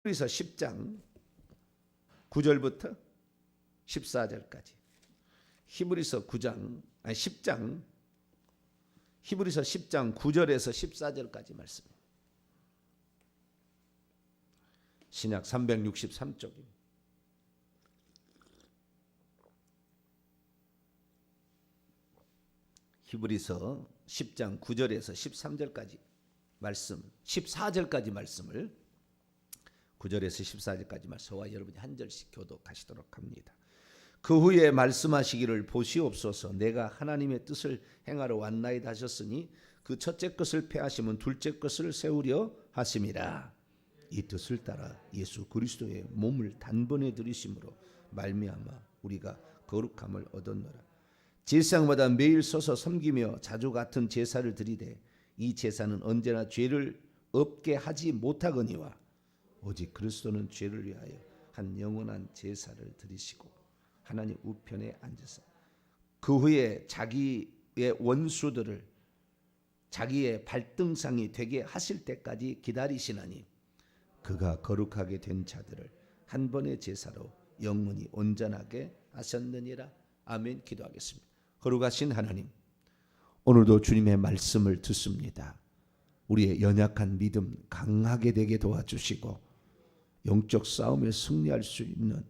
히브리서 10장 9절부터 14절까지. 히브리서 10장 히브리서 10장 9절에서 14절까지 말씀. 신약 363쪽입니다. 히브리서 10장 9절에서 13절까지 말씀, 14절까지 말씀을 9절에서 14절까지 말씀과 여러분이 한 절씩 교독하시도록 합니다. 그 후에 말씀하시기를 보시옵소서. 내가 하나님의 뜻을 행하러 왔나이다 하셨으니 그 첫째 것을 폐하시면 둘째 것을 세우려 하심이라. 이 뜻을 따라 예수 그리스도의 몸을 단번에 들이심으로 말미암아 우리가 거룩함을 얻었노라. 제사장마다 매일 서서 섬기며 자주 같은 제사를 드리되 이 제사는 언제나 죄를 없게 하지 못하거니와 오직 그리스도는 죄를 위하여 한 영원한 제사를 드리시고 하나님 우편에 앉으사 그 후에 자기의 원수들을 자기의 발등상이 되게 하실 때까지 기다리시나니 그가 거룩하게 된 자들을 한 번의 제사로 영원히 온전하게 하셨느니라. 아멘. 기도하겠습니다. 거룩하신 하나님, 오늘도 주님의 말씀을 듣습니다. 우리의 연약한 믿음 강하게 되게 도와주시고 영적 싸움에 승리할 수 있는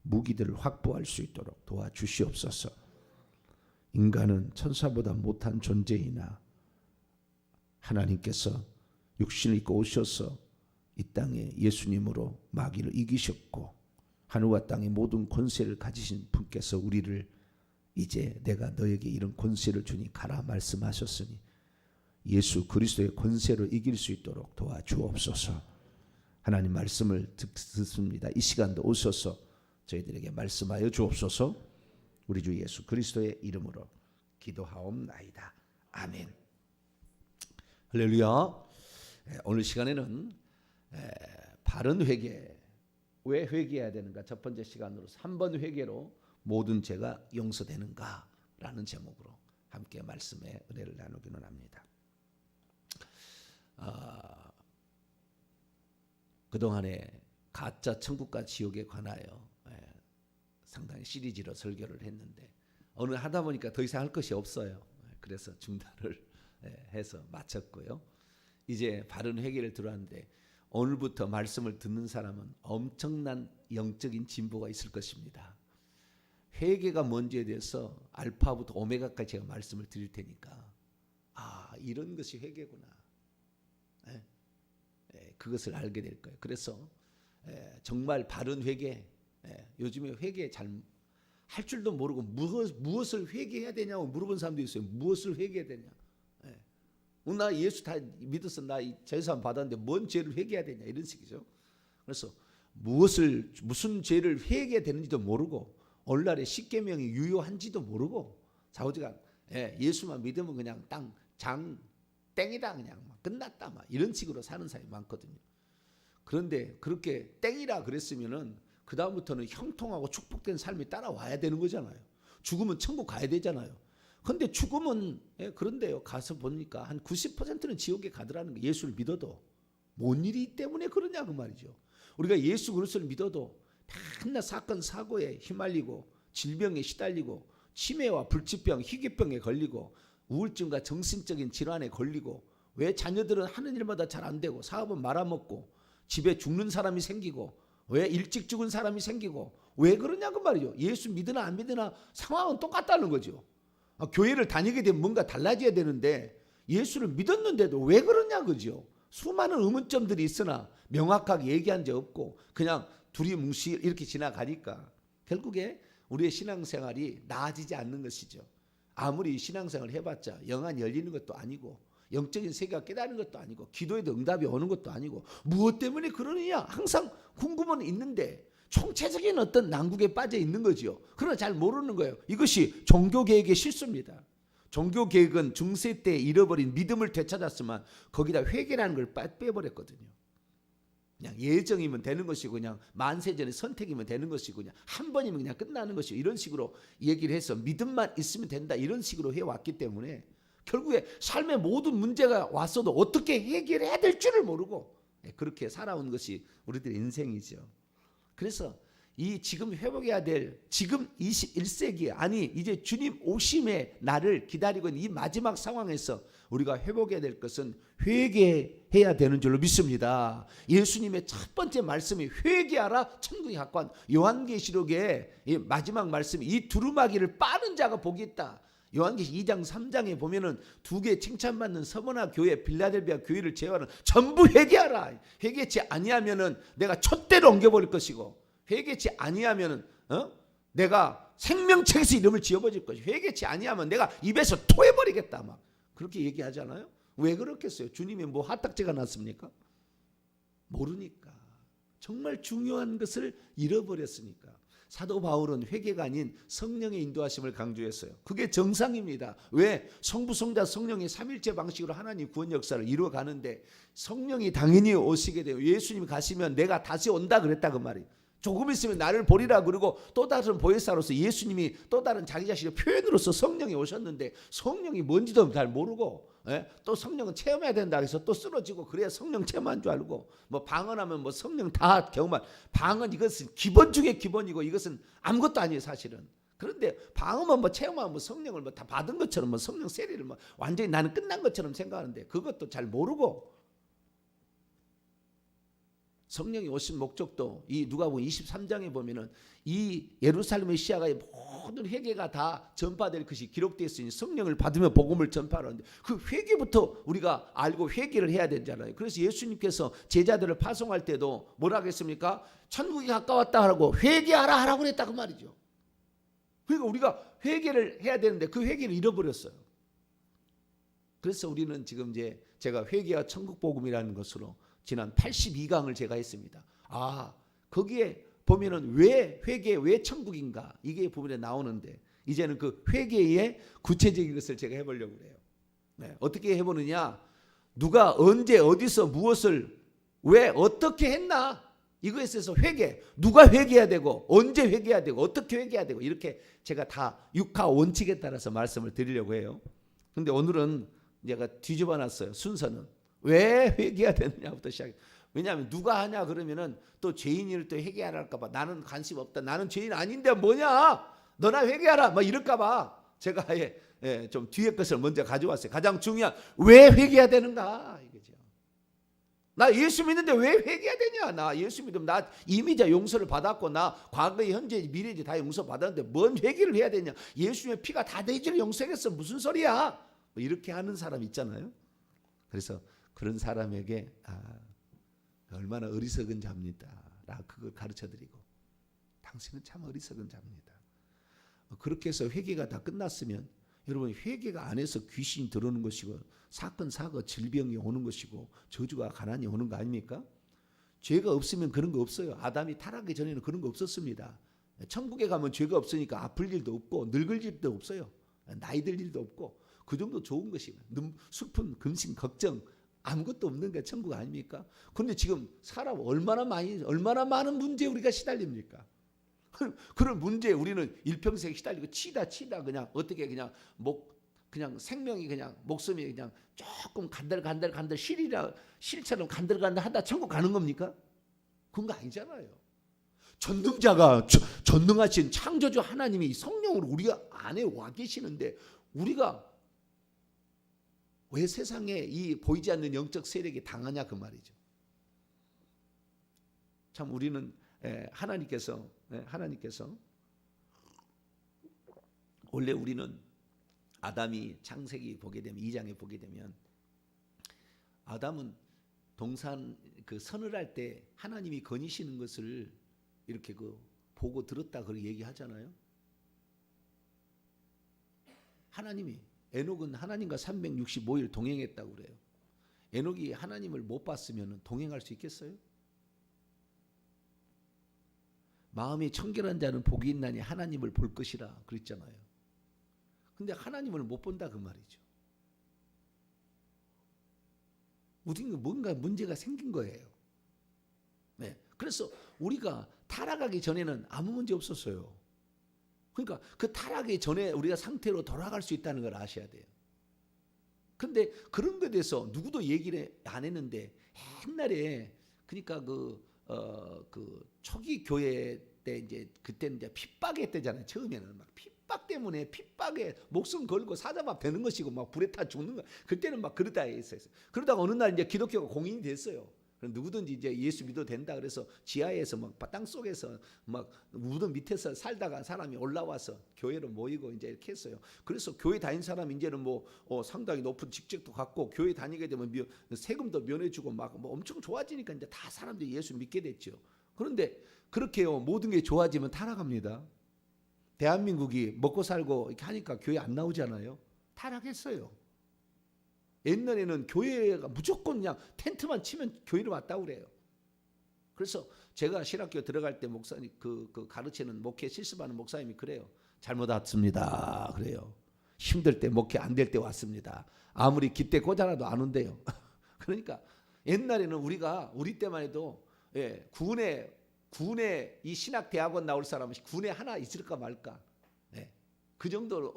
무기들을 확보할 수 있도록 도와주시옵소서. 인간은 천사보다 못한 존재이나 하나님께서 육신을 입고 오셔서 이 땅에 예수님으로 마귀를 이기셨고 하늘과 땅의 모든 권세를 가지신 분께서 우리를 이제 내가 너에게 이런 권세를 주니 가라 말씀하셨으니 예수 그리스도의 권세로 이길 수 있도록 도와주옵소서. 하나님 말씀을 듣습니다. 이 시간도 오셔서 저희들에게 말씀하여 주옵소서. 우리 주 예수 그리스도의 이름으로 기도하옵나이다. 아멘. 할렐루야. 오늘 시간에는 바른 회개, 왜 회개해야 되는가, 첫 번째 시간으로 3번 회개로 모든 죄가 용서되는가 라는 제목으로 함께 말씀의 은혜를 나누기는 합니다. 그동안에 가짜 천국과 지옥에 관하여 상당히 시리즈로 설교를 했는데 오늘 하다 보니까 더 이상 할 것이 없어요. 그래서 중단을 해서 마쳤고요. 이제 바른 회개를 들어왔는데 오늘부터 말씀을 듣는 사람은 엄청난 영적인 진보가 있을 것입니다. 회개가 뭔지에 대해서 알파부터 오메가까지 제가 말씀을 드릴 테니까 이런 것이 회개구나. 그것을 알게 될 거예요. 그래서 정말 바른 회개, 요즘에 회개 잘 할 줄도 모르고 무엇을 회개해야 되냐고 물어본 사람도 있어요. 무엇을 회개해야 되냐. 나 예수 다 믿어서 나 제사함 받았는데 뭔 죄를 회개해야 되냐 이런 식이죠. 그래서 무슨 죄를 회개해야 되는지도 모르고 오늘날에 십계명이 유효한지도 모르고 자우지간 예수만 믿으면 그냥 땡이다 그냥 끝났다 막 이런 식으로 사는 사람이 많거든요. 그런데 그렇게 땡이라 그랬으면은 그 다음부터는 형통하고 축복된 삶이 따라와야 되는 거잖아요. 죽으면 천국 가야 되잖아요. 그런데 죽으면 그런데요. 가서 보니까 한 90%는 지옥에 가더라는 거예요. 예수를 믿어도 뭔 일이 때문에 그러냐 그 말이죠. 우리가 예수 그리스도를 믿어도 맨날 사건 사고에 휘말리고 질병에 시달리고 치매와 불치병, 희귀병에 걸리고 우울증과 정신적인 질환에 걸리고 왜 자녀들은 하는 일마다 잘 안 되고 사업은 말아먹고 집에 죽는 사람이 생기고 왜 일찍 죽은 사람이 생기고 왜 그러냐고 말이죠. 예수 믿으나 안 믿으나 상황은 똑같다는 거죠. 교회를 다니게 되면 뭔가 달라져야 되는데 예수를 믿었는데도 왜 그러냐 그죠. 수많은 의문점들이 있으나 명확하게 얘기한 적 없고 그냥 두리뭉실 이렇게 지나가니까 결국에 우리의 신앙생활이 나아지지 않는 것이죠. 아무리 신앙생활을 해봤자 영안이 열리는 것도 아니고 영적인 세계가 깨닫는 것도 아니고 기도에도 응답이 오는 것도 아니고 무엇 때문에 그러느냐 항상 궁금은 있는데 총체적인 어떤 난국에 빠져 있는 거죠. 그러나 잘 모르는 거예요. 이것이 종교개혁의 실수입니다. 종교개혁은 중세 때 잃어버린 믿음을 되찾았지만 거기다 회개라는 걸 빼버렸거든요. 그냥 예정이면 되는 것이고 그냥 만세전의 선택이면 되는 것이고 그냥 한 번이면 그냥 끝나는 것이고 이런 식으로 얘기를 해서 믿음만 있으면 된다 이런 식으로 해왔기 때문에 결국에 삶의 모든 문제가 왔어도 어떻게 해결해야 될 줄을 모르고 그렇게 살아온 것이 우리들의 인생이죠. 그래서 이 지금 회복해야 될 지금 21세기 아니 이제 주님 오심의 날을 기다리고 있는 이 마지막 상황에서 우리가 회복해야 될 것은 회개해야 되는 줄로 믿습니다. 예수님의 첫 번째 말씀이 회개하라 천국이 가까운 요한계시록의 이 마지막 말씀이 이 두루마기를 빠는 자가 복이 있다. 요한계시 2장 3장에 보면은 두 개 칭찬받는 서머나 교회 빌라델비아 교회를 제외하는 전부 회개하라. 회개치 아니하면은 내가 촛대로 옮겨버릴 것이고 회개치 아니하면은 내가 생명책에서 이름을 지어버릴 것이고 회개치 아니하면 내가 입에서 토해버리겠다 막 그렇게 얘기하잖아요. 왜 그렇겠어요? 주님이 뭐 화딱지가 났습니까? 모르니까. 정말 중요한 것을 잃어버렸으니까. 사도 바울은 회개가 아닌 성령의 인도하심을 강조했어요. 그게 정상입니다. 왜? 성부, 성자, 성령의 삼일체 방식으로 하나님 구원 역사를 이루어가는데 성령이 당연히 오시게 돼요. 예수님이 가시면 내가 다시 온다 그랬다 그 말이에요. 조금 있으면 나를 보리라 그러고 또 다른 보혜사로서 예수님이 또 다른 자기 자신의 표현으로서 성령이 오셨는데 성령이 뭔지도 잘 모르고 또 성령은 체험해야 된다 해서 또 쓰러지고 그래야 성령 체험한 줄 알고 뭐 방언하면 뭐 성령 다 경험한 방언 이것은 기본 중에 기본이고 이것은 아무것도 아니에요 사실은. 그런데 방언만 뭐 체험하면 뭐 성령을 뭐 다 받은 것처럼 뭐 성령 세례를 뭐 완전히 나는 끝난 것처럼 생각하는데 그것도 잘 모르고 성령이 오신 목적도 이 누가복음 23장에 보면은 이 예루살렘의 시야가의 모든 회개가 다 전파될 것이 기록되어 있으니 성령을 받으면 복음을 전파하는데 그 회개부터 우리가 알고 회개를 해야 되잖아요. 그래서 예수님께서 제자들을 파송할 때도 뭐라고 했습니까? 천국이 가까웠다 하라고 회개하라 하라고 그랬다 그 말이죠. 그러니까 우리가 회개를 해야 되는데 그 회개를 잃어버렸어요. 그래서 우리는 지금 이제 제가 회개와 천국 복음이라는 것으로 지난 82강을 제가 했습니다. 거기에 보면은 왜 회개, 왜 천국인가 이게 부분에 나오는데 이제는 그 회개의 구체적인 것을 제가 해보려고 해요. 네, 어떻게 해보느냐? 누가 언제 어디서 무엇을 왜 어떻게 했나? 이거에 있어서 회개, 누가 회개해야 되고 언제 회개해야 되고 어떻게 회개해야 되고 이렇게 제가 다 육하 원칙에 따라서 말씀을 드리려고 해요. 근데 오늘은 제가 뒤집어 놨어요. 순서는. 왜 회개해야 되느냐부터 시작해. 왜냐하면 누가 하냐 그러면은 또 죄인을 또 회개하라 할까봐 나는 관심 없다. 나는 죄인 아닌데 뭐냐? 너나 회개하라. 뭐 이럴까봐 제가 좀 뒤에 것을 먼저 가져왔어요. 가장 중요한 왜 회개해야 되는가 이거죠. 나 예수 믿는데 왜 회개해야 되냐? 나 예수 믿으면 나 이미 다 용서를 받았고 나 과거에 현재 미래에 다 용서 받았는데 뭔 회개를 해야 되냐? 예수님의 피가 다 내 죄를 용서했어. 무슨 소리야? 뭐 이렇게 하는 사람 있잖아요. 그래서 그런 사람에게 얼마나 어리석은 자입니다. 라고 그걸 가르쳐드리고 당신은 참 어리석은 자입니다. 그렇게 해서 회개가 다 끝났으면 여러분 회개가 안에서 귀신이 들어오는 것이고 사건 사고 질병이 오는 것이고 저주가 가난이 오는 거 아닙니까? 죄가 없으면 그런 거 없어요. 아담이 타락하기 전에는 그런 거 없었습니다. 천국에 가면 죄가 없으니까 아플 일도 없고 늙을 일도 없어요. 나이 들 일도 없고 그 정도 좋은 것이고 슬픔, 근심, 걱정 아무것도 없는 게 천국 아닙니까? 그런데 지금 사람 얼마나 많은 문제에 우리가 시달립니까? 그런 문제에 우리는 일평생 시달리고 치다 그냥 어떻게 그냥 그냥 생명이 그냥 목숨이 그냥 조금 간들간들 실처럼 간들간들 하다 천국 가는 겁니까? 그런 거 아니잖아요. 전능하신 창조주 하나님이 성령으로 우리 안에 와 계시는데 우리가 왜 세상에 이 보이지 않는 영적 세력이 당하냐 그 말이죠. 참 우리는 하나님께서 원래 우리는 아담이 창세기 보게 되면 2장에 보게 되면 아담은 동산 그 선을 때 하나님이 거니시는 것을 이렇게 보고 들었다 그렇게 얘기하잖아요. 하나님이 에녹은 하나님과 365일 동행했다고 그래요. 에녹이 하나님을 못 봤으면 동행할 수 있겠어요? 마음이 청결한 자는 복이 있나니 하나님을 볼 것이라 그랬잖아요. 근데 하나님을 못 본다 그 말이죠. 우리는 뭔가 문제가 생긴 거예요. 네. 그래서 우리가 타락하기 전에는 아무 문제 없었어요. 그러니까 그 타락이 전에 우리가 상태로 돌아갈 수 있다는 걸 아셔야 돼요. 근데 그런 거에 대해서 누구도 얘기를 안 했는데 옛날에 그러니까 그 초기 교회 때 이제 그때는 이제 핍박의 때잖아요. 처음에는 막 핍박 때문에 핍박에 목숨 걸고 사자밥 되는 것이고 막 불에 타 죽는 거. 그때는 막 그러다 했어요. 그러다가 어느 날 이제 기독교가 공인이 됐어요. 누구든지 이제 예수 믿어도 된다 그래서 지하에서 막 땅 속에서 막 우도 밑에서 살다가 사람이 올라와서 교회로 모이고 이제 이렇게 했어요. 그래서 교회 다닌 사람 이제는 뭐 상당히 높은 직책도 갖고 교회 다니게 되면 세금도 면해주고 막 뭐 엄청 좋아지니까 이제 다 사람들이 예수 믿게 됐죠. 그런데 그렇게요 모든 게 좋아지면 타락합니다. 대한민국이 먹고 살고 이렇게 하니까 교회 안 나오잖아요. 타락했어요. 옛날에는 교회가 무조건 그냥 텐트만 치면 교회로 왔다고 그래요. 그래서 제가 신학교 들어갈 때 목사님 그 가르치는 목회 실습하는 목사님이 그래요. 잘못 왔습니다. 그래요. 힘들 때 목회 안 될 때 왔습니다. 아무리 깃대 꽂아놔도 안 온대요. 그러니까 옛날에는 우리 때만 해도 군에 이 신학대학원 나올 사람은 군에 하나 있을까 말까. 그 정도로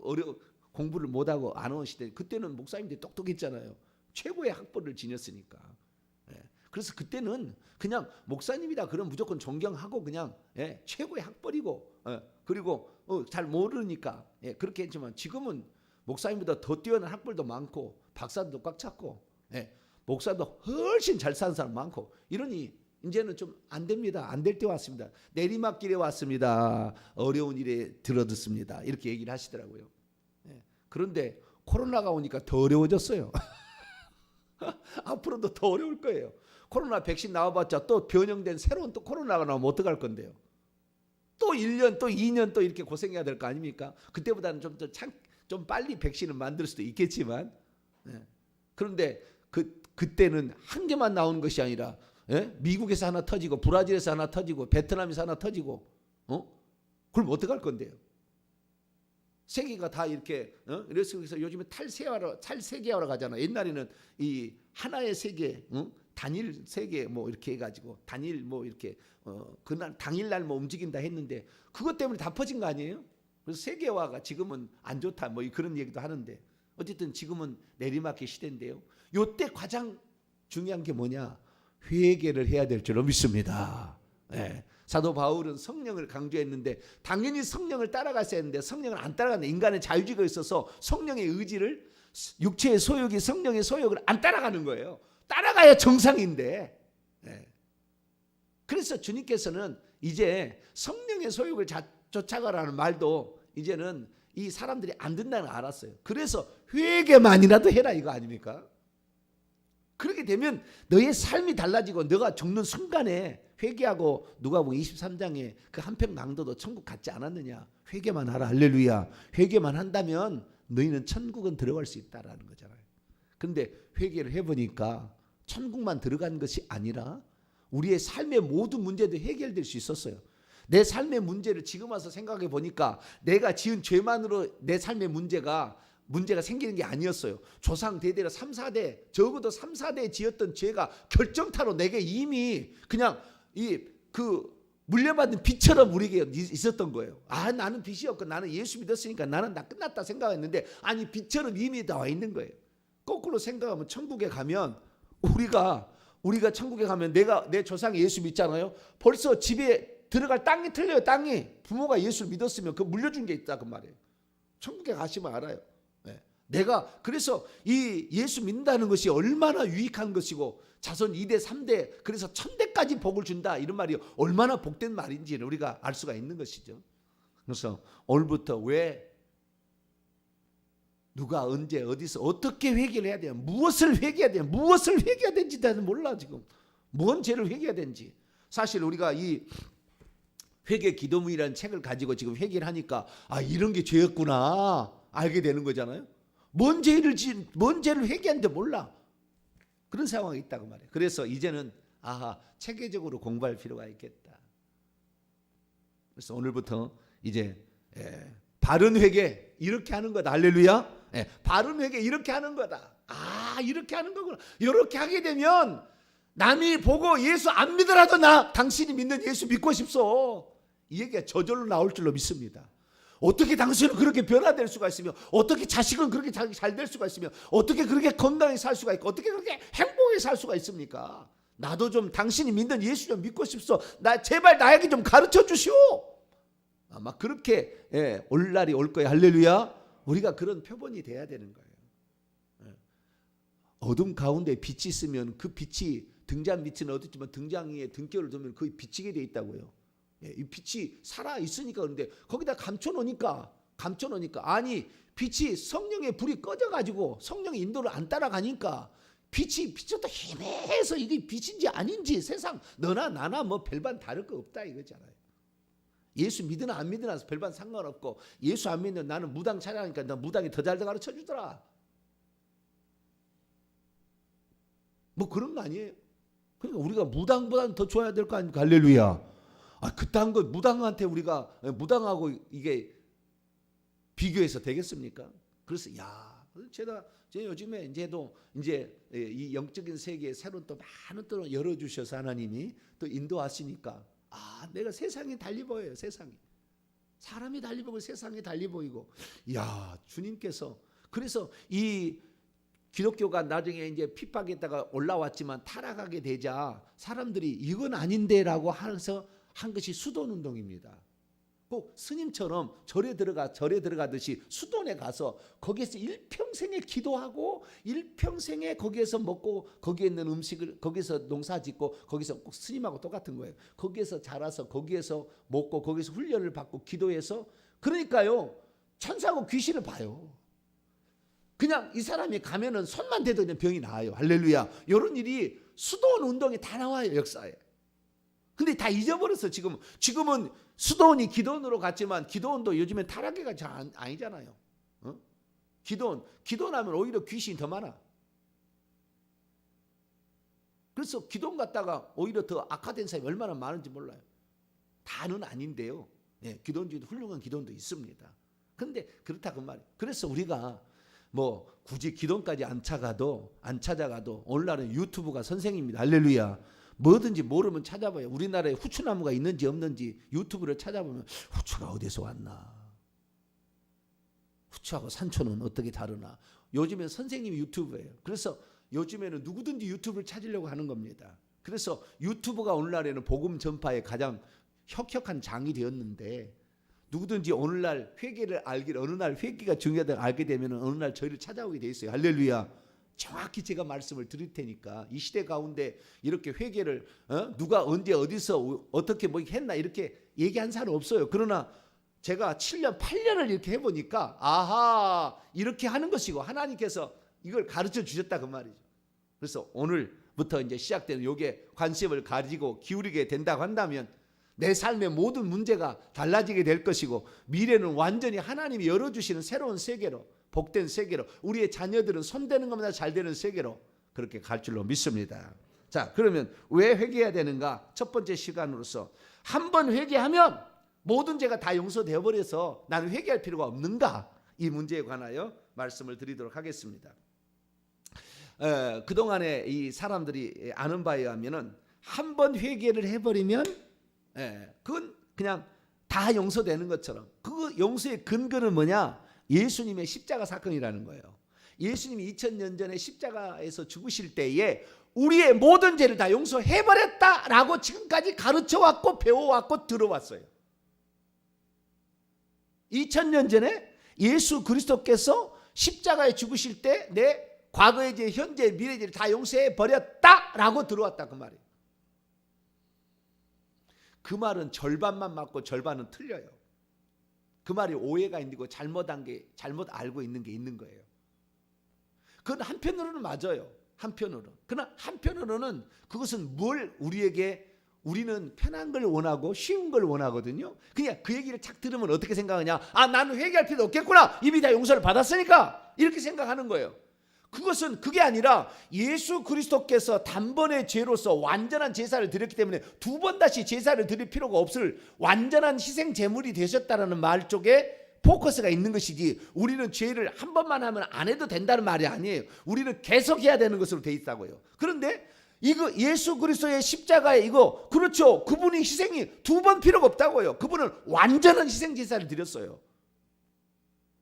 공부를 못하고 안 온 시대. 그때는 목사님들이 똑똑했잖아요. 최고의 학벌을 지녔으니까. 그래서 그때는 그냥 목사님이다 그럼 무조건 존경하고 그냥 최고의 학벌이고 그리고 잘 모르니까 그렇게 했지만 지금은 목사님보다 더 뛰어난 학벌도 많고 박사도 꽉 찼고 목사도 훨씬 잘 사는 사람 많고 이러니 이제는 좀 안 됩니다. 안 될 때 왔습니다. 내리막길에 왔습니다. 어려운 일에 들어듣습니다. 이렇게 얘기를 하시더라고요. 그런데 코로나가 오니까 더 어려워졌어요. 앞으로도 더 어려울 거예요. 코로나 백신 나와봤자 또 변형된 새로운 또 코로나가 나오면 어떡할 건데요. 또 1년 또 2년 또 이렇게 고생해야 될 거 아닙니까? 그때보다는 좀 빨리 백신을 만들 수도 있겠지만 그런데 그때는 한 개만 나오는 것이 아니라 미국에서 하나 터지고 브라질에서 하나 터지고 베트남에서 하나 터지고 그럼 어떡할 건데요? 세계가 다 이렇게 그래서 요즘에 탈세계화로 가잖아. 옛날에는 이 하나의 세계, 단일 세계 뭐 이렇게 해가지고 단일 뭐 이렇게 그날 당일날 뭐 움직인다 했는데 그것 때문에 다 퍼진 거 아니에요? 그래서 세계화가 지금은 안 좋다 뭐 그런 얘기도 하는데 어쨌든 지금은 내리막길 시대인데요. 요때 가장 중요한 게 뭐냐? 회개를 해야 될 줄로 믿습니다. 사도 바울은 성령을 강조했는데 당연히 성령을 따라갔어야 했는데 성령을 안 따라갔는데 인간의 자유지가 있어서 성령의 의지를 육체의 소욕이 성령의 소욕을 안 따라가는 거예요. 따라가야 정상인데 그래서 주님께서는 이제 성령의 소욕을 쫓아가라는 말도 이제는 이 사람들이 안 된다는 걸 알았어요. 그래서 회개만이라도 해라 이거 아닙니까? 그렇게 되면 너의 삶이 달라지고 너가 죽는 순간에 회개하고 누가복음 23장에 그 한편 낭도도 천국 갔지 않았느냐. 회개만 하라. 할렐루야. 회개만 한다면 너희는 천국은 들어갈 수 있다라는 거잖아요. 그런데 회개를 해보니까 천국만 들어간 것이 아니라 우리의 삶의 모든 문제도 해결될 수 있었어요. 내 삶의 문제를 지금 와서 생각해 보니까 내가 지은 죄만으로 내 삶의 문제가 생기는 게 아니었어요. 조상 대대로 3, 4대 적어도 3, 4대 지었던 죄가 결정타로 내게 이미 그냥 그 물려받은 빚처럼 우리에게 있었던 거예요. 나는 빚이 없고 나는 예수 믿었으니까 나는 다 끝났다 생각했는데 아니 빚처럼 이미 나와 있는 거예요. 거꾸로 생각하면 천국에 가면 우리가 천국에 가면 내 조상이 예수 믿잖아요. 벌써 집에 들어갈 땅이 틀려요. 땅이 부모가 예수를 믿었으면 그 물려준 게 있다 그 말이에요. 천국에 가시면 알아요. 내가 그래서 이 예수 믿는다는 것이 얼마나 유익한 것이고 자손 2대 3대 그래서 1000대까지 복을 준다 이런 말이 얼마나 복된 말인지를 우리가 알 수가 있는 것이죠. 그래서 오늘부터 왜 누가 언제 어디서 어떻게 회개를 해야 돼요? 무엇을 회개해야 돼요? 무엇을 회개해야 되는지 나는 몰라 지금. 뭔 죄를 회개해야 되는지. 사실 우리가 이 회개 기도문이라는 책을 가지고 지금 회개를 하니까 이런 게 죄였구나 알게 되는 거잖아요. 뭔 죄를 회개하는지 몰라. 그런 상황이 있다고 말해요. 그래서 이제는 체계적으로 공부할 필요가 있겠다. 그래서 오늘부터 이제 바른 회개 이렇게 하는 거다. 할렐루야. 바른 회개 이렇게 하는 거다. 이렇게 하는 거구나. 이렇게 하게 되면 남이 보고 예수 안 믿으라도 당신이 믿는 예수 믿고 싶소. 이 얘기가 저절로 나올 줄로 믿습니다. 어떻게 당신은 그렇게 변화될 수가 있으며, 어떻게 자식은 그렇게 잘 될 수가 있으며, 어떻게 그렇게 건강히 살 수가 있고, 어떻게 그렇게 행복하게 살 수가 있습니까? 나도 좀 당신이 믿는 예수 좀 믿고 싶소. 제발 나에게 좀 가르쳐 주시오. 아마 그렇게 올 날이 올 거예요. 할렐루야. 우리가 그런 표본이 돼야 되는 거예요. 어둠 가운데 빛이 있으면 그 빛이, 등잔 밑은 어둡지만 등장 위에 등결을 두면 거의 비치게 돼 있다고요. 이 빛이 살아 있으니까. 그런데 거기다 감춰놓으니까 아니, 빛이 성령의 불이 꺼져가지고 성령의 인도를 안 따라가니까 빛이 비쳤다 희미해서 이게 빛인지 아닌지 세상 너나 나나 뭐 별반 다를 거 없다 이거잖아요. 예수 믿으나 안 믿으나 별반 상관없고, 예수 안 믿는 나는 무당 찾아가니까 나 무당이 더 잘 가르쳐 주더라. 뭐 그런 거 아니에요. 그러니까 우리가 무당보다는 더 좋아야 될 거 아닙니까? 할렐루야. 그딴 거 무당한테 우리가 무당하고 이게 비교해서 되겠습니까? 그래서 제가 요즘에 이제 이 영적인 세계에 새로운 또 많은 또 열어주셔서 하나님이 또 인도하시니까 내가 세상이 달리 보여요. 세상이, 사람이 달리 보고 세상이 달리 보이고, 주님께서 그래서 이 기독교가 나중에 이제 핍박에다가 올라왔지만 타락하게 되자 사람들이 이건 아닌데라고 해서 한 것이 수돈 운동입니다. 꼭 스님처럼 절에 들어가듯이 수돈에 가서 거기에서 일평생에 기도하고 일평생에 거기에서 먹고, 거기에 있는 음식을 거기서 농사짓고, 거기서 꼭 스님하고 똑같은 거예요. 거기에서 자라서 거기에서 먹고 거기서 훈련을 받고 기도해서, 그러니까요 천사하고 귀신을 봐요. 그냥 이 사람이 가면은 손만 대도 그냥 병이 나아요. 할렐루야. 이런 일이 수돈 운동이 다 나와요, 역사에. 근데 다 잊어버렸어. 지금은 수도원이 기도원으로 갔지만 기도원도 요즘엔 타락해가 잘 아니잖아요. 기도원하면 오히려 귀신이 더 많아. 그래서 기도원 갔다가 오히려 더 악화된 사람이 얼마나 많은지 몰라요. 다는 아닌데요. 기도원 중에도 훌륭한 기도원도 있습니다. 근데 그렇다 그 말이에요. 그래서 우리가 뭐 굳이 기도원까지 안 찾아가도 오늘날은 유튜브가 선생입니다. 할렐루야. 뭐든지 모르면 찾아봐요. 우리나라에 후추나무가 있는지 없는지 유튜브를 찾아보면 후추가 어디서 왔나, 후추하고 산초는 어떻게 다르나. 요즘엔 선생님이 유튜브예요. 그래서 요즘에는 누구든지 유튜브를 찾으려고 하는 겁니다. 그래서 유튜브가 오늘날에는 복음 전파에 가장 혁혁한 장이 되었는데, 누구든지 오늘날 회개를 어느 날 회개가 중요하다고 알게 되면 어느 날 저희를 찾아오게 돼 있어요. 할렐루야. 정확히 제가 말씀을 드릴 테니까, 이 시대 가운데 이렇게 회개를 누가 언제 어디서 어떻게 뭐 했나 이렇게 얘기한 사람 없어요. 그러나 제가 7년 8년을 이렇게 해보니까 이렇게 하는 것이고 하나님께서 이걸 가르쳐 주셨다 그 말이죠. 그래서 오늘부터 이제 시작되는 요게 관심을 가지고 기울이게 된다고 한다면 내 삶의 모든 문제가 달라지게 될 것이고, 미래는 완전히 하나님이 열어주시는 새로운 세계로, 복된 세계로, 우리의 자녀들은 손대는 것마다 잘 되는 세계로 그렇게 갈 줄로 믿습니다. 자, 그러면 왜 회개해야 되는가? 첫 번째 시간으로서 한 번 회개하면 모든 죄가 다 용서되어 버려서 나는 회개할 필요가 없는가? 이 문제에 관하여 말씀을 드리도록 하겠습니다. 그동안에 이 사람들이 아는 바에 의하면은 한 번 회개를 해버리면 그건 그냥 다 용서되는 것처럼, 그 용서의 근거는 뭐냐? 예수님의 십자가 사건이라는 거예요. 예수님이 2000년 전에 십자가에서 죽으실 때에 우리의 모든 죄를 다 용서해버렸다라고 지금까지 가르쳐왔고 배워왔고 들어왔어요. 2000년 전에 예수 그리스도께서 십자가에 죽으실 때 내 과거의 죄, 현재, 미래 죄를 다 용서해버렸다라고 들어왔다 그 말이에요. 그 말은 절반만 맞고 절반은 틀려요. 그 말이 오해가 있는 거, 잘못 알고 있는 게 있는 거예요. 그건 한편으로는 맞아요. 한편으로. 그러나 한편으로는 그것은 우리는 편한 걸 원하고 쉬운 걸 원하거든요. 그냥 그 얘기를 착 들으면 어떻게 생각하냐? 나는 회개할 필요 없겠구나. 이미 다 용서를 받았으니까. 이렇게 생각하는 거예요. 그게 아니라 예수 그리스도께서 단번에 죄로서 완전한 제사를 드렸기 때문에 두 번 다시 제사를 드릴 필요가 없을 완전한 희생 제물이 되셨다라는 말 쪽에 포커스가 있는 것이지, 우리는 죄를 한 번만 하면 안 해도 된다는 말이 아니에요. 우리는 계속 해야 되는 것으로 돼 있다고요. 그런데 이거 예수 그리스도의 십자가에 그렇죠. 그분이 희생이 두 번 필요가 없다고요. 그분은 완전한 희생 제사를 드렸어요.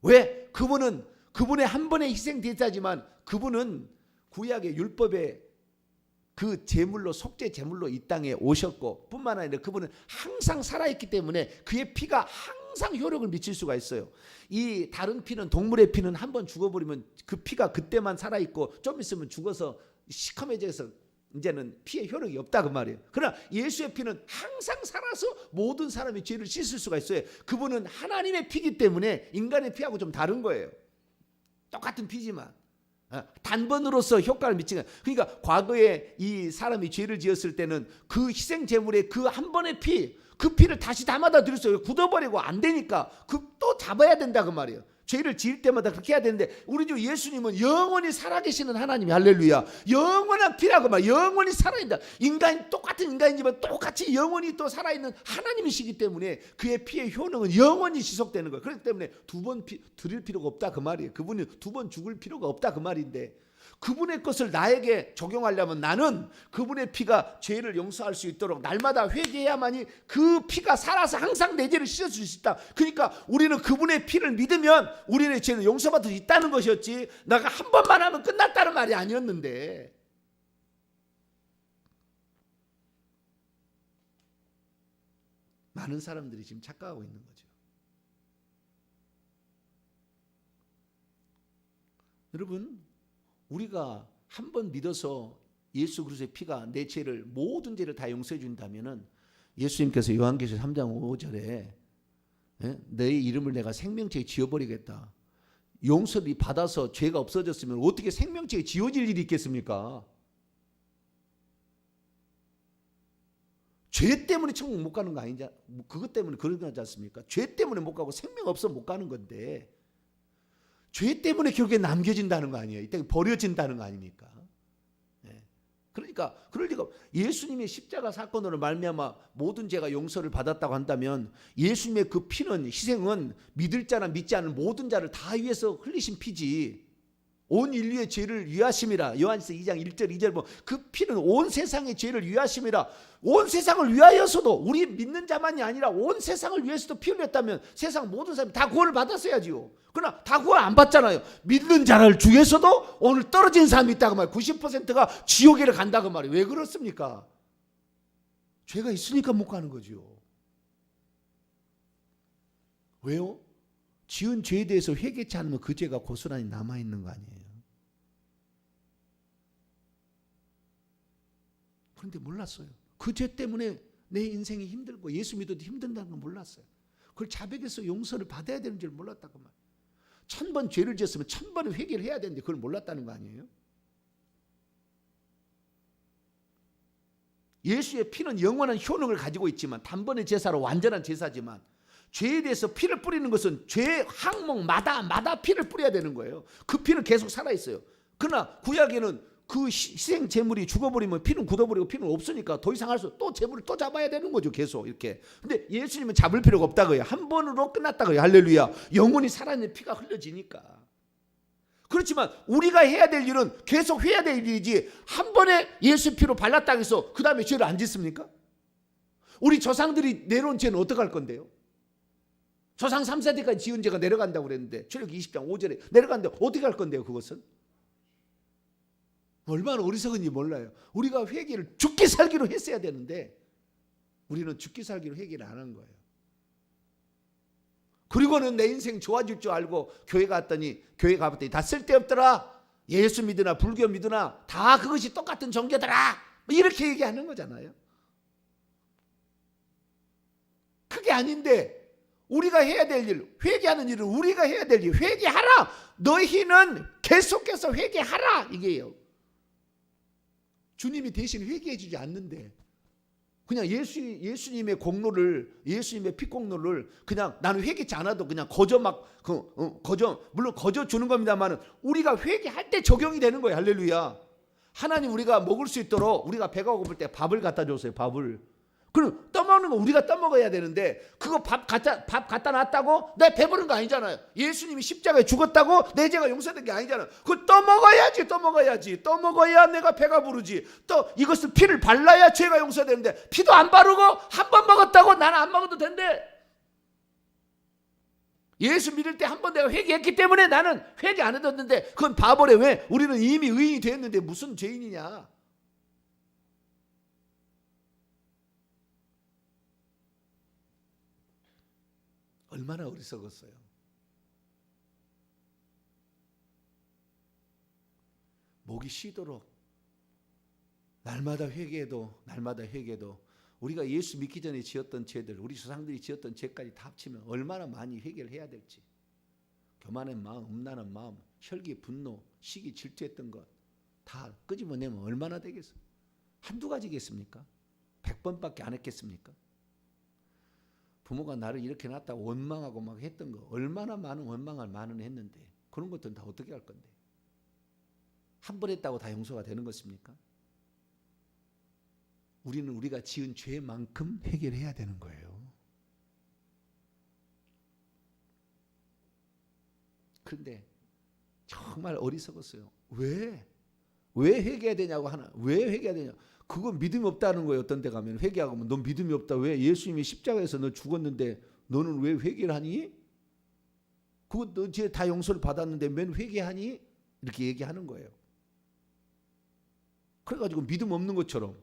왜? 그분의 한 번의 희생 대사지만 그분은 구약의 율법의 그 제물로, 속죄 제물로 이 땅에 오셨고, 뿐만 아니라 그분은 항상 살아있기 때문에 그의 피가 항상 효력을 미칠 수가 있어요. 이 다른 피는, 동물의 피는 한번 죽어버리면 그 피가 그때만 살아있고 좀 있으면 죽어서 시커매져서 이제는 피의 효력이 없다 그 말이에요. 그러나 예수의 피는 항상 살아서 모든 사람의 죄를 씻을 수가 있어요. 그분은 하나님의 피기 때문에 인간의 피하고 좀 다른 거예요. 똑같은 피지만 단번으로서 효과를 미치는. 그러니까 과거에 이 사람이 죄를 지었을 때는 그 희생 제물의 그 한 번의 피, 그 피를 다시 담아다 드릴 수 없어요. 굳어버리고 안 되니까 또 잡아야 된다 그 말이에요. 죄를 지을 때마다 그렇게 해야 되는데, 우리 주 예수님은 영원히 살아계시는 하나님이, 할렐루야, 영원한 피라고 말, 영원히 살아있다. 인간, 똑같은 인간이지만 똑같이 영원히 또 살아있는 하나님이시기 때문에 그의 피의 효능은 영원히 지속되는 거예요. 그렇기 때문에 두 번 드릴 필요가 없다 그 말이에요. 그분이 두 번 죽을 필요가 없다 그 말인데, 그분의 것을 나에게 적용하려면 나는 그분의 피가 죄를 용서할 수 있도록 날마다 회개해야만이 그 피가 살아서 항상 내 죄를 씻어줄 수 있다. 그러니까 우리는 그분의 피를 믿으면 우리의 죄는 용서받을 수 있다는 것이었지, 내가 한 번만 하면 끝났다는 말이 아니었는데, 많은 사람들이 지금 착각하고 있는 거죠. 여러분, 우리가 한 번 믿어서 예수 그리스도의 피가 내 죄를, 모든 죄를 다 용서해 준다면은, 예수님께서 요한계시록 3장 5절에 너의 이름을 내가 생명책에 지어버리겠다. 용서를 받아서 죄가 없어졌으면 어떻게 생명책에 지어질 일이 있겠습니까? 죄 때문에 천국 못 가는 거 아니냐? 그것 때문에 그런 거지 않습니까? 죄 때문에 못 가고 생명 없으면 못 가는 건데, 죄 때문에 결국에 남겨진다는 거 아니에요? 이때 버려진다는 거 아닙니까? 그러니까 그럴 리가. 예수님의 십자가 사건으로 말미암아 모든 죄가 용서를 받았다고 한다면, 예수님의 그 피는, 희생은 믿을 자나 믿지 않는 모든 자를 다 위해서 흘리신 피지. 온 인류의 죄를 위하심이라. 요한일서 2장 1절 2절 보면 그 피는 온 세상의 죄를 위하심이라. 온 세상을 위하여서도, 우리 믿는 자만이 아니라 온 세상을 위해서도 피 흘렸다면 세상 모든 사람이 다 구원을 받았어야지요. 그러나 다 구원 안 받잖아요. 믿는 자를 중에서도 오늘 떨어진 사람이 있다고 말이에요. 90%가 지옥에를 간다고 말이에요. 왜 그렇습니까? 죄가 있으니까 못 가는 거죠. 왜요? 지은 죄에 대해서 회개치 않으면 그 죄가 고스란히 남아있는 거 아니에요. 그런데 몰랐어요. 그 죄 때문에 내 인생이 힘들고 예수 믿어도 힘든다는 걸 몰랐어요. 그걸 자백해서 용서를 받아야 되는 줄 몰랐다고 말이에요. 1000번 죄를 지었으면 1000번을 회개를 해야 되는데 그걸 몰랐다는 거 아니에요? 예수의 피는 영원한 효능을 가지고 있지만, 단번의 제사로 완전한 제사지만, 죄에 대해서 피를 뿌리는 것은 죄 항목마다 피를 뿌려야 되는 거예요. 그 피는 계속 살아있어요. 그러나 구약에는 그 희생 제물이 죽어버리면 피는 굳어버리고 피는 없으니까 더 이상 할 수, 또 제물을 또 잡아야 되는 거죠, 계속 이렇게. 근데 예수님은 잡을 필요가 없다고요. 한 번으로 끝났다고요. 할렐루야. 영원히 살아있는 피가 흘려지니까. 그렇지만 우리가 해야 될 일은 계속 해야 될 일이지, 한 번에 예수 피로 발랐다고 해서 그 다음에 죄를 안 짓습니까? 우리 조상들이 내려온 죄는 어떻게 할 건데요? 조상 3세대까지 지은 죄가 내려간다고 그랬는데, 출애굽기 20장 5절에 내려간다고, 어떻게 할 건데요, 그것은? 얼마나 어리석은지 몰라요. 우리가 회개를 죽기 살기로 했어야 되는데 우리는 죽기 살기로 회개를 안 한 거예요. 그리고는 내 인생 좋아질 줄 알고 교회 가봤더니 다 쓸데없더라. 예수 믿으나 불교 믿으나 다 그것이 똑같은 종교더라. 이렇게 얘기하는 거잖아요. 그게 아닌데, 우리가 해야 될 일, 회개하는 일은 우리가 해야 될 일, 회개하라. 너희는 계속해서 회개하라, 이게요. 주님이 대신 회개해 주지 않는데, 그냥 예수님의 공로를, 예수님의 피 공로를 그냥 나는 회개치 않아도 그냥 물론 거저 주는 겁니다만, 우리가 회개할 때 적용이 되는 거예요. 할렐루야. 하나님, 우리가 먹을 수 있도록, 우리가 배가 고플 때 밥을 갖다 줬어요. 밥을. 그럼 떠먹는 거 우리가 떠먹어야 되는데, 그거 밥 갖다 놨다고 내 배부른 거 아니잖아요. 예수님이 십자가에 죽었다고 내 죄가 용서된 게 아니잖아요. 그거 떠먹어야지. 떠먹어야 내가 배가 부르지. 또 이것을 피를 발라야 죄가 용서되는데, 피도 안 바르고 한 번 먹었다고 나는 안 먹어도 된대. 예수 믿을 때 한 번 내가 회개했기 때문에 나는 회개 안 해뒀는데 그건 바보래. 왜? 우리는 이미 의인이 됐는데 무슨 죄인이냐. 얼마나 어리석었어요. 목이 쉬도록 날마다 회개해도 우리가 예수 믿기 전에 지었던 죄들, 우리 조상들이 지었던 죄까지 다 합치면 얼마나 많이 회개를 해야 될지. 교만한 마음, 음란한 마음, 혈기, 분노, 시기, 질투했던 것 다 끄집어내면 얼마나 되겠어요? 한두 가지겠습니까? 100번밖에 안 했겠습니까? 부모가 나를 이렇게 낳았다고 원망하고 막 했던 거 얼마나 많은 원망을 많은 했는데 그런 것들은 다 어떻게 할 건데? 한 번 했다고 다 용서가 되는 것입니까? 우리는 우리가 지은 죄만큼 해결해야 되는 거예요. 그런데 정말 어리석었어요. 왜 회개해야 되냐고 하나. 왜 회개해야 되냐. 그건 믿음이 없다는 거예요. 어떤 데 가면 회개하고 넌 믿음이 없다. 왜? 예수님이 십자가에서 너 죽었는데 너는 왜 회개를 하니? 그거 너 죄 다 용서를 받았는데 맨 회개하니? 이렇게 얘기하는 거예요. 그래가지고 믿음 없는 것처럼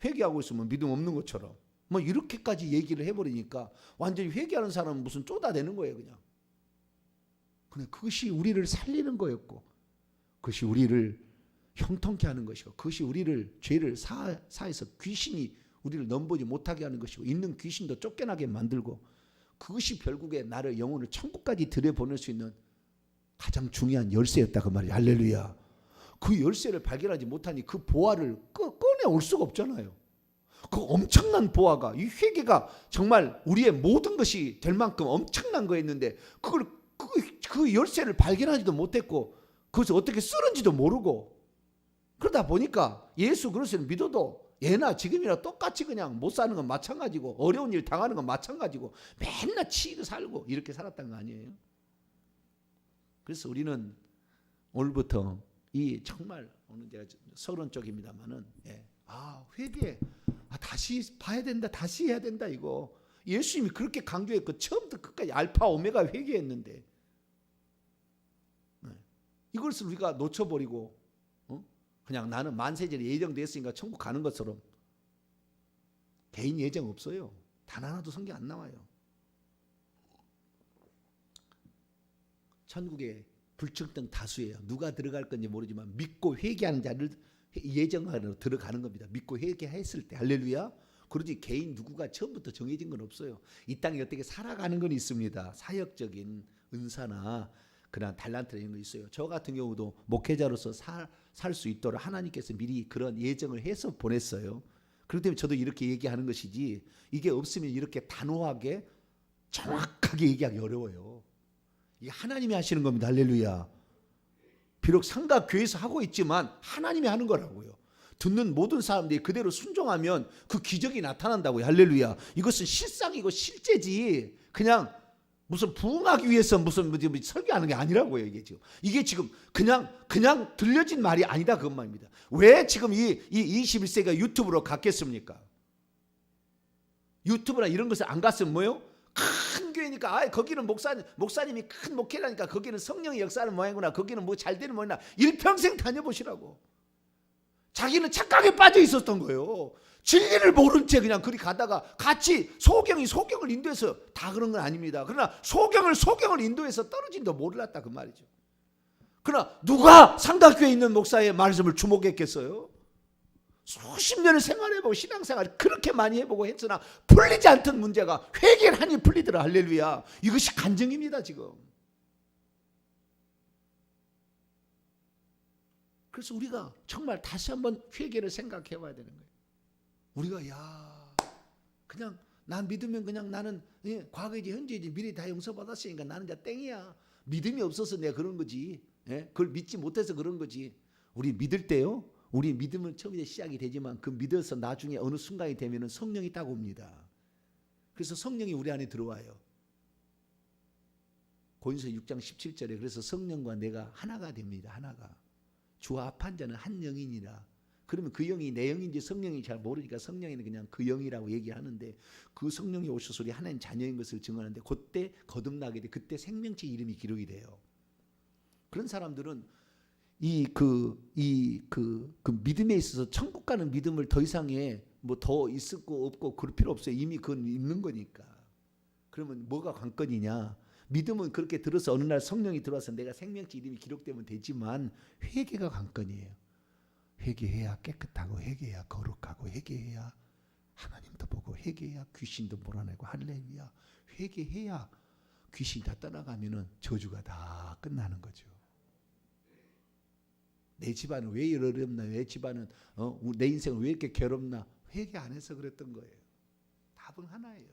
회개하고 있으면 믿음 없는 것처럼 뭐 이렇게까지 얘기를 해버리니까 완전히 회개하는 사람은 무슨 쪼다대는 거예요. 그냥. 근데 그것이 우리를 살리는 거였고 그것이 우리를 형통케 하는 것이고 그것이 우리를 죄를 사해서 귀신이 우리를 넘보지 못하게 하는 것이고 있는 귀신도 쫓겨나게 만들고 그것이 결국에 나를 영혼을 천국까지 들여보낼 수 있는 가장 중요한 열쇠였다 그 말이에요. 할렐루야. 그 열쇠를 발견하지 못하니 그 보화를 꺼내올 수가 없잖아요. 그 엄청난 보화가 이 회개가 정말 우리의 모든 것이 될 만큼 엄청난 거였는데 그걸 그 열쇠를 발견하지도 못했고 그것을 어떻게 쓰는지도 모르고 그러다 보니까 예수 그리스도를 믿어도 예나 지금이나 똑같이 그냥 못 사는 건 마찬가지고 어려운 일 당하는 건 마찬가지고 맨날 치고 살고 이렇게 살았던 거 아니에요. 그래서 우리는 오늘부터 이 정말 오늘 제가 서론 쪽입니다만은 회개 다시 봐야 된다 다시 해야 된다 이거 예수님이 그렇게 강조했고 처음부터 끝까지 알파 오메가 회개했는데 이것을 우리가 놓쳐버리고 그냥 나는 만세절에 예정됐으니까 천국 가는 것처럼 개인 예정 없어요. 단 하나도 성경 안 나와요. 천국에 불청등 다수예요. 누가 들어갈 건지 모르지만 믿고 회개하는 자를 예정하러 들어가는 겁니다. 믿고 회개했을 때 할렐루야. 그러지 개인 누구가 처음부터 정해진 건 없어요. 이 땅에 어떻게 살아가는 건 있습니다. 사역적인 은사나 그런 달란트 이런 거 있어요. 저 같은 경우도 목회자로서 살 수 있도록 하나님께서 미리 그런 예정을 해서 보냈어요. 그렇기 때문에 저도 이렇게 얘기하는 것이지 이게 없으면 이렇게 단호하게 정확하게 얘기하기 어려워요. 이게 하나님이 하시는 겁니다. 할렐루야. 비록 상가교회에서 하고 있지만 하나님이 하는 거라고요. 듣는 모든 사람들이 그대로 순종하면 그 기적이 나타난다고요. 할렐루야. 이것은 실상이고 실제지 그냥 무슨 부흥하기 위해서 무슨 설교하는 게 아니라고요. 이게 지금 그냥 들려진 말이 아니다 그것 말입니다. 왜 지금 이 21세기가 유튜브로 갔겠습니까? 유튜브나 이런 것을 안 갔으면 뭐요? 큰 교회니까 거기는 목사님이 큰 목회라니까 거기는 성령의 역사하는 모양이구나. 거기는 뭐 잘 되는 모양이나 일평생 다녀보시라고. 자기는 착각에 빠져 있었던 거예요. 진리를 모른 채 그냥 그리 가다가 같이 소경을 인도해서 다 그런 건 아닙니다. 그러나 소경을 인도해서 떨어진다 몰랐다 그 말이죠. 그러나 누가 상가교회에 있는 목사의 말씀을 주목했겠어요? 수십 년을 생활해보고 신앙생활 그렇게 많이 해보고 했으나 풀리지 않던 문제가 회개를 하니 풀리더라. 할렐루야. 이것이 간증입니다 지금. 그래서 우리가 정말 다시 한번 회개를 생각해 봐야 되는 거예요. 우리가 그냥 난 믿으면 그냥 나는 과거이지 현재이지 미래 다 용서받았으니까 나는 이제 땡이야. 믿음이 없어서 내가 그런 거지. 그걸 믿지 못해서 그런 거지. 우리 믿을 때요. 우리 믿음은 처음에 시작이 되지만 그 믿어서 나중에 어느 순간이 되면 성령이 딱 옵니다. 그래서 성령이 우리 안에 들어와요. 고린도서 6장 17절에 그래서 성령과 내가 하나가 됩니다. 하나가. 주와 합한 자는 한 영이니라. 그러면 그 영이 내 영인지 성령인지 잘 모르니까 성령이는 그냥 그 영이라고 얘기하는데, 그 성령이 오셔서 우리 하나님 자녀인 것을 증언하는데 그때 거듭나게 돼. 그때 생명체 이름이 기록이 돼요. 그런 사람들은 그 믿음에 있어서 천국 가는 믿음을 더 이상의 뭐 더 있고 없고 그럴 필요 없어요. 이미 그건 있는 거니까. 그러면 뭐가 관건이냐? 믿음은 그렇게 들어서 어느 날 성령이 들어와서 내가 생명체 이름이 기록되면 되지만 회개가 관건이에요. 회개해야 깨끗하고, 회개해야 거룩하고, 회개해야 하나님도 보고, 회개해야 귀신도 몰아내고, 할렐루야. 회개해야 귀신이 다 떠나가면은 저주가 다 끝나는 거죠. 내 집안은 왜 어렵나? 내 집안은 내 인생은 왜 이렇게 괴롭나? 회개 안 해서 그랬던 거예요. 답은 하나예요.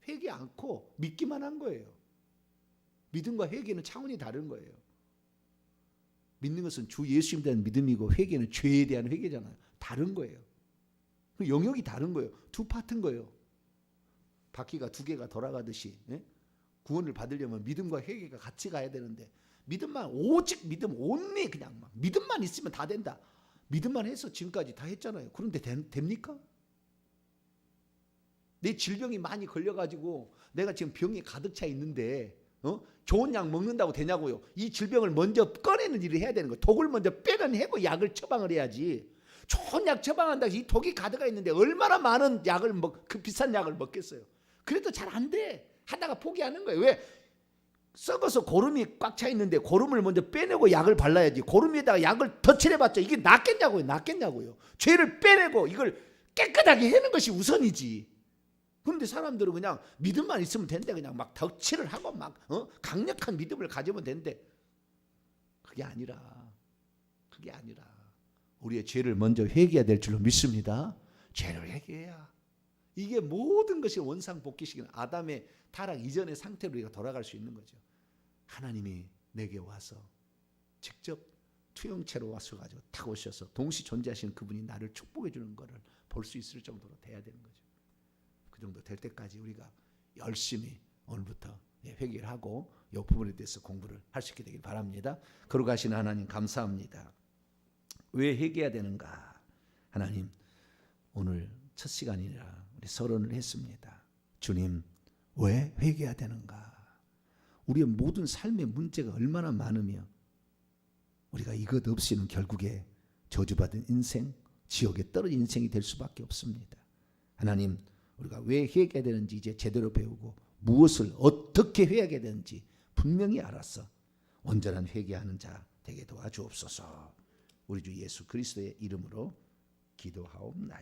회개 않고 믿기만 한 거예요. 믿음과 회개는 차원이 다른 거예요. 믿는 것은 주 예수님에 대한 믿음이고, 회개는 죄에 대한 회개잖아요. 다른 거예요. 영역이 다른 거예요. 두 파트인 거예요. 바퀴가 두 개가 돌아가듯이, 구원을 받으려면 믿음과 회개가 같이 가야 되는데, 믿음만, 오직 믿음, 온리 그냥 막 믿음만 있으면 다 된다. 믿음만 해서 지금까지 다 했잖아요. 그런데 됩니까? 내 질병이 많이 걸려가지고 내가 지금 병이 가득 차 있는데 좋은 약 먹는다고 되냐고요. 이 질병을 먼저 꺼내는 일을 해야 되는 거예요. 독을 먼저 빼내고 약을 처방을 해야지. 좋은 약 처방한다고 이 독이 가득가 있는데 얼마나 많은 약을 그 비싼 약을 먹겠어요. 그래도 잘 안 돼. 하다가 포기하는 거예요. 왜? 썩어서 고름이 꽉 차 있는데 고름을 먼저 빼내고 약을 발라야지. 고름 위에다가 약을 더 칠해봤자 이게 낫겠냐고요. 죄를 빼내고 이걸 깨끗하게 하는 것이 우선이지. 그런데 사람들은 그냥 믿음만 있으면 된대. 그냥 막 덕칠을 하고 막 강력한 믿음을 가지면 된대. 그게 아니라 우리의 죄를 먼저 회개해야 될 줄로 믿습니다. 죄를 회개해야 이게 모든 것이 원상복귀시키는 아담의 타락 이전의 상태로 우리가 돌아갈 수 있는 거죠. 하나님이 내게 와서 직접 투영체로 와서가지고 탁 오셔서 동시 존재하시는 그분이 나를 축복해 주는 것을 볼 수 있을 정도로 돼야 되는 거죠. 그 정도 될 때까지 우리가 열심히 오늘부터 회개를 하고 이 부분에 대해서 공부를 할 수 있게 되길 바랍니다. 거룩하신 하나님 감사합니다. 왜 회개해야 되는가? 하나님, 오늘 첫 시간이라 우리 서론을 했습니다. 주님, 왜 회개해야 되는가? 우리의 모든 삶의 문제가 얼마나 많으며 우리가 이것 없이는 결국에 저주받은 인생, 지옥에 떨어진 인생이 될 수밖에 없습니다. 하나님, 우리가 왜 회개해야 되는지 이제 제대로 배우고 무엇을 어떻게 회개해야 되는지 분명히 알아서 온전한 회개하는 자 되게 도와주옵소서. 우리 주 예수 그리스도의 이름으로 기도하옵나이다.